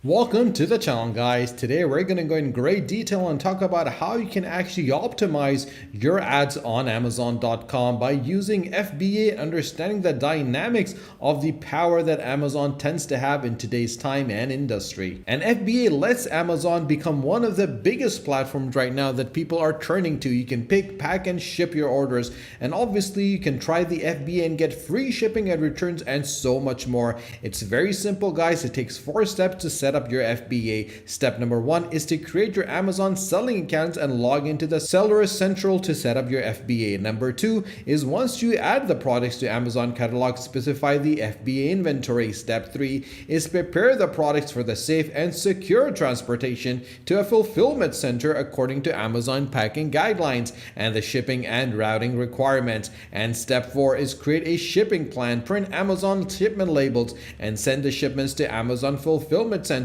Welcome to the channel, guys. Today we're going to go in great detail and talk about how you can actually optimize your ads on Amazon.com by using FBA, understanding the dynamics of the power that Amazon tends to have in today's time and industry. And FBA lets Amazon become one of the biggest platforms right now that people are turning to. You can pick, pack, and ship your orders. And obviously you can try the FBA and get free shipping and returns and so much more. It's very simple, guys. It takes 4 steps to set up your FBA. Step number 1 is to create your Amazon selling accounts and log into the Seller Central to set up your FBA. Number 2 is once you add the products to Amazon catalog, specify the FBA inventory. Step 3 is prepare the products for the safe and secure transportation to a fulfillment center according to Amazon packing guidelines and the shipping and routing requirements. And step 4 is create a shipping plan, print Amazon shipment labels, and send the shipments to Amazon fulfillment centers,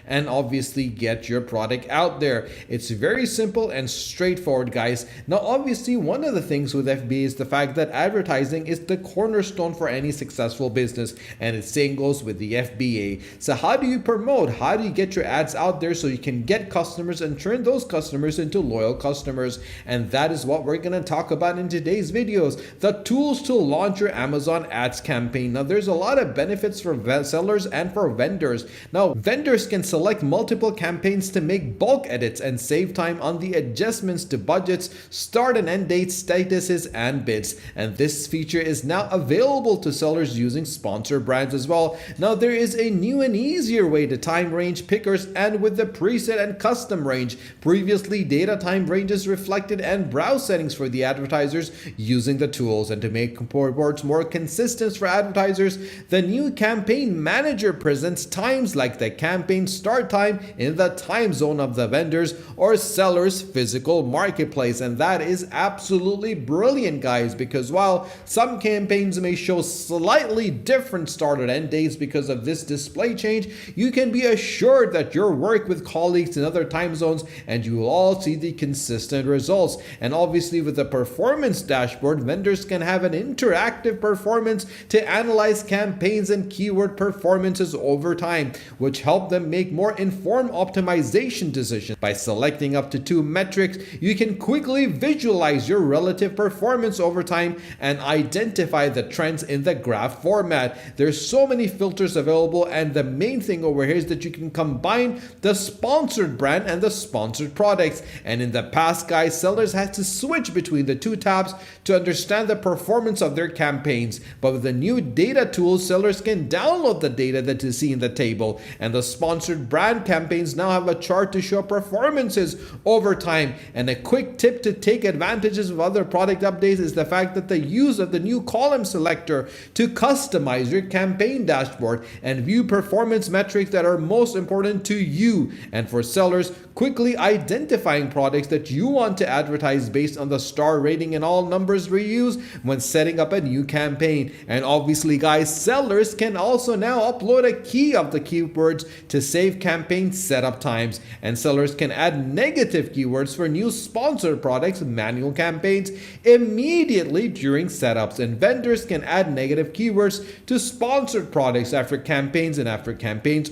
and obviously get your product out there. It's very simple and straightforward, guys. Now obviously one of the things with FBA is the fact that advertising is the cornerstone for any successful business, and the same goes with the FBA. So how do you promote? How do you get your ads out there so you can get customers and turn those customers into loyal customers? And that is what we're going to talk about in today's videos, the tools to launch your Amazon ads campaign. Now there's a lot of benefits for sellers and for vendors. Now vendors can select multiple campaigns to make bulk edits and save time on the adjustments to budgets, start and end dates, statuses, and bids. And this feature is now available to sellers using sponsored brands as well. Now there is a new and easier way to time range pickers and with the preset and custom range. Previously, data time ranges reflected and browse settings for the advertisers using the tools. And to make reports more consistent for advertisers, the new campaign manager presents times like the campaign start time in the time zone of the vendors or seller's physical marketplace. And that is absolutely brilliant, guys, because while some campaigns may show slightly different start and end dates because of this display change, you can be assured that you'll work with colleagues in other time zones and you will all see the consistent results. And obviously with the performance dashboard, vendors can have an interactive performance to analyze campaigns and keyword performances over time, which help them make more informed optimization decisions. By selecting up to 2 metrics, you can quickly visualize your relative performance over time and identify the trends in the graph format. There's so many filters available, and the main thing over here is that you can combine the sponsored brand and the sponsored products. And in the past, guys, sellers had to switch between the 2 tabs to understand the performance of their campaigns. But with the new data tools, sellers can download the data that is seen in the table, and the sponsored brand campaigns now have a chart to show performances over time. And a quick tip to take advantages of other product updates is the fact that the use of the new column selector to customize your campaign dashboard and view performance metrics that are most important to you. And for sellers, quickly identifying products that you want to advertise based on the star rating and all numbers reused when setting up a new campaign. And obviously, guys, sellers can also now upload a key of the keywords to save campaign setup times, and sellers can add negative keywords for new sponsored products manual campaigns immediately during setups, and vendors can add negative keywords to sponsored products after campaigns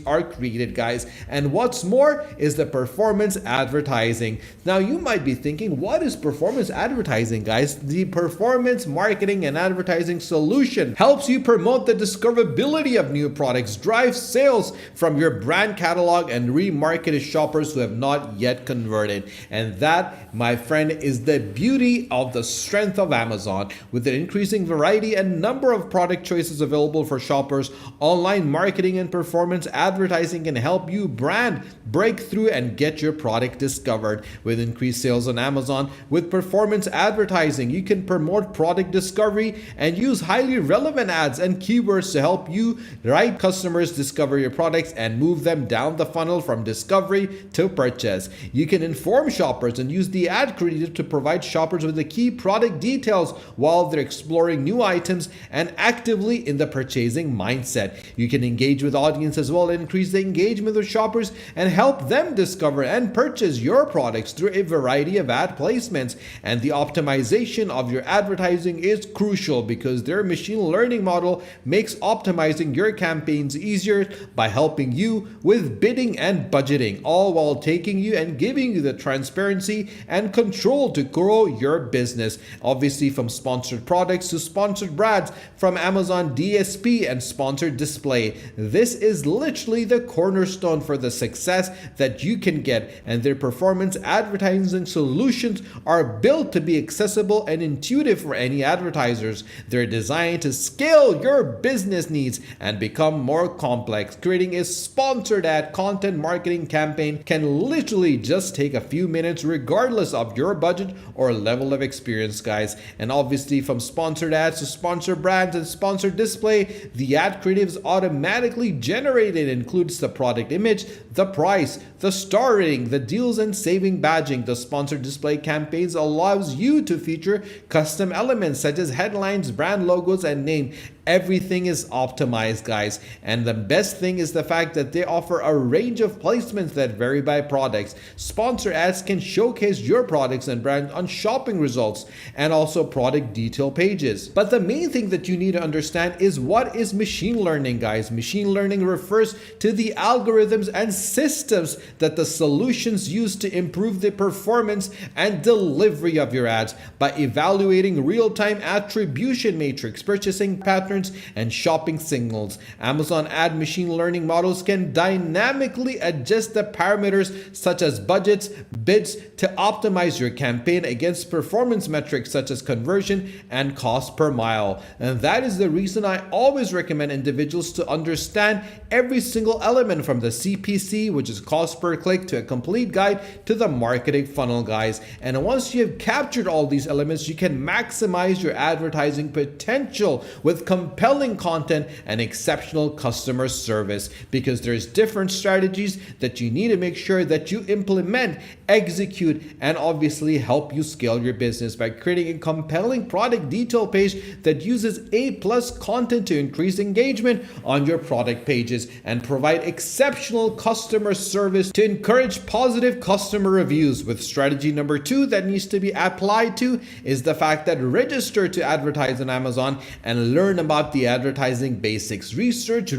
are created, guys. And what's more is the performance advertising. Now you might be thinking, what is performance advertising, guys? The performance marketing and advertising solution helps you promote the discoverability of new products, drive sales from your brand catalog, and remarket to shoppers who have not yet converted. And that, my friend, is the beauty of the strength of Amazon. With an increasing variety and number of product choices available for shoppers, online marketing and performance advertising can help you brand, break through, and get your product discovered. With increased sales on Amazon, with performance advertising, you can promote product discovery and use highly relevant ads and keywords to help you right customers discover your products and move them down the funnel from discovery to purchase. You can inform shoppers and use the ad creative to provide shoppers with the key product details while they're exploring new items and actively in the purchasing mindset. You can engage with audience as well and increase the engagement with shoppers and help them discover and purchase your products through a variety of ad placements. And the optimization of your advertising is crucial because their machine learning model makes optimizing your campaigns easier by helping you you with bidding and budgeting, all while taking you and giving you the transparency and control to grow your business. Obviously, from sponsored products to sponsored brands, from Amazon DSP and sponsored display. This is literally the cornerstone for the success that you can get, and their performance advertising solutions are built to be accessible and intuitive for any advertisers. They're designed to scale your business needs and become more complex. Creating a sponsored ad content marketing campaign can literally just take a few minutes regardless of your budget or level of experience, guys. And obviously, from sponsored ads to sponsored brands and sponsored display, the ad creative is automatically generated. It includes the product image, the price, the star rating, the deals and saving badging. The sponsored display campaigns allows you to feature custom elements such as headlines, brand logos, and name. Everything is optimized, guys. And the best thing is the fact that they offer a range of placements that vary by products. Sponsor ads can showcase your products and brands on shopping results and also product detail pages. But the main thing that you need to understand is what is machine learning, guys. Machine learning refers to the algorithms and systems that the solutions use to improve the performance and delivery of your ads by evaluating real-time attribution matrix, purchasing patterns, and shopping signals. Amazon ad machine learning models can dynamically adjust the parameters such as budgets, bids to optimize your campaign against performance metrics such as conversion and cost per mile. And that is the reason I always recommend individuals to understand every single element, from the CPC, which is cost per click, to a complete guide to the marketing funnel, guys. And once you have captured all these elements, you can maximize your advertising potential with compelling content and exceptional customer service, because there's different strategies that you need to make sure that you implement, execute, and obviously help you scale your business by creating a compelling product detail page that uses A+ content to increase engagement on your product pages and provide exceptional customer service to encourage positive customer reviews. With strategy number 2 that needs to be applied to is the fact that register to advertise on Amazon and learn about the advertising basics. Research,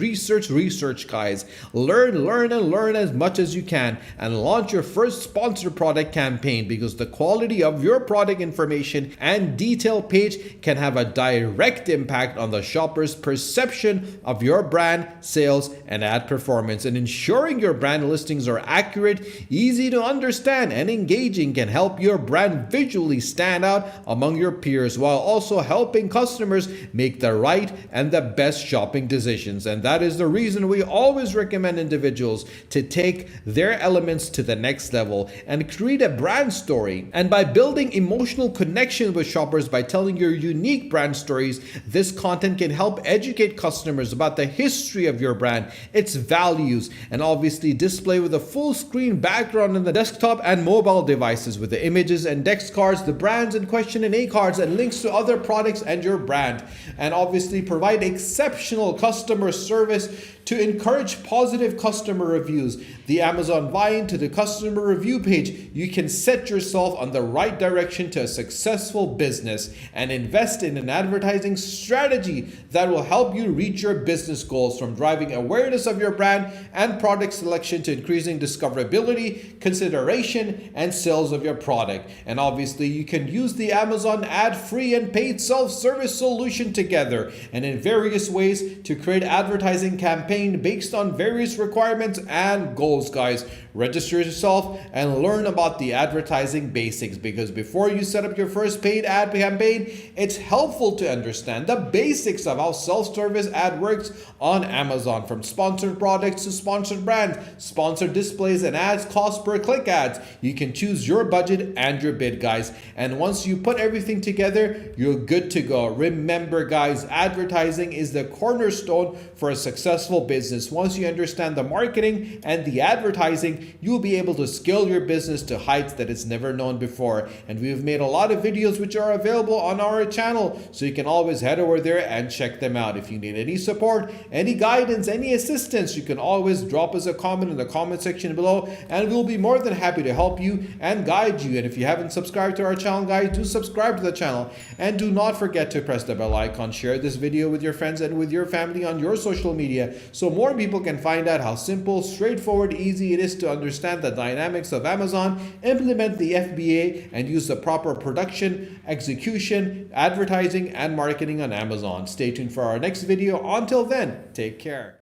guys. Learn as much as you can and launch your first sponsored product campaign, because the quality of your product information and detail page can have a direct impact on the shopper's perception of your brand, sales, and ad performance. And ensuring your brand listings are accurate, easy to understand, and engaging can help your brand visually stand out among your peers, while also helping customers make the right and the best shopping decisions. And that is the reason we always recommend individuals to take their elements to the next level and create a brand story. And by building emotional connection with shoppers by telling your unique brand stories, this content can help educate customers about the history of your brand, its values, and obviously display with a full screen background on the desktop and mobile devices with the images and text cards, the brands in question and A cards, and links to other products and your brand. And obviously provide exceptional customer service to encourage positive customer reviews. The Amazon buy-in to the customer review page, you can set yourself on the right direction to a successful business, and invest in an advertising strategy that will help you reach your business goals, from driving awareness of your brand and product selection to increasing discoverability, consideration, and sales of your product. And obviously you can use the Amazon ad-free and paid self-service solution together and in various ways to create advertising campaigns based on various requirements and goals, guys. Register yourself and learn about the advertising basics, because before you set up your first paid ad campaign, it's helpful to understand the basics of how self-service ad works on Amazon, from sponsored products to sponsored brands, sponsored displays, and ads, cost per click ads. You can choose your budget and your bid, guys. And once you put everything together, you're good to go. Remember, guys, advertising is the cornerstone for a successful business. Once you understand the marketing and the advertising, you'll be able to scale your business to heights that it's never known before. And we've made a lot of videos which are available on our channel, so you can always head over there and check them out. If you need any support, any guidance, any assistance, you can always drop us a comment in the comment section below, and we'll be more than happy to help you and guide you. And if you haven't subscribed to our channel, guys, do subscribe to the channel, and do not forget to press the bell icon. Share this video with your friends and with your family on your social media, so more people can find out how simple, straightforward, easy it is to understand the dynamics of Amazon, implement the FBA, and use the proper production, execution, advertising, and marketing on Amazon. Stay tuned for our next video. Until then, take care.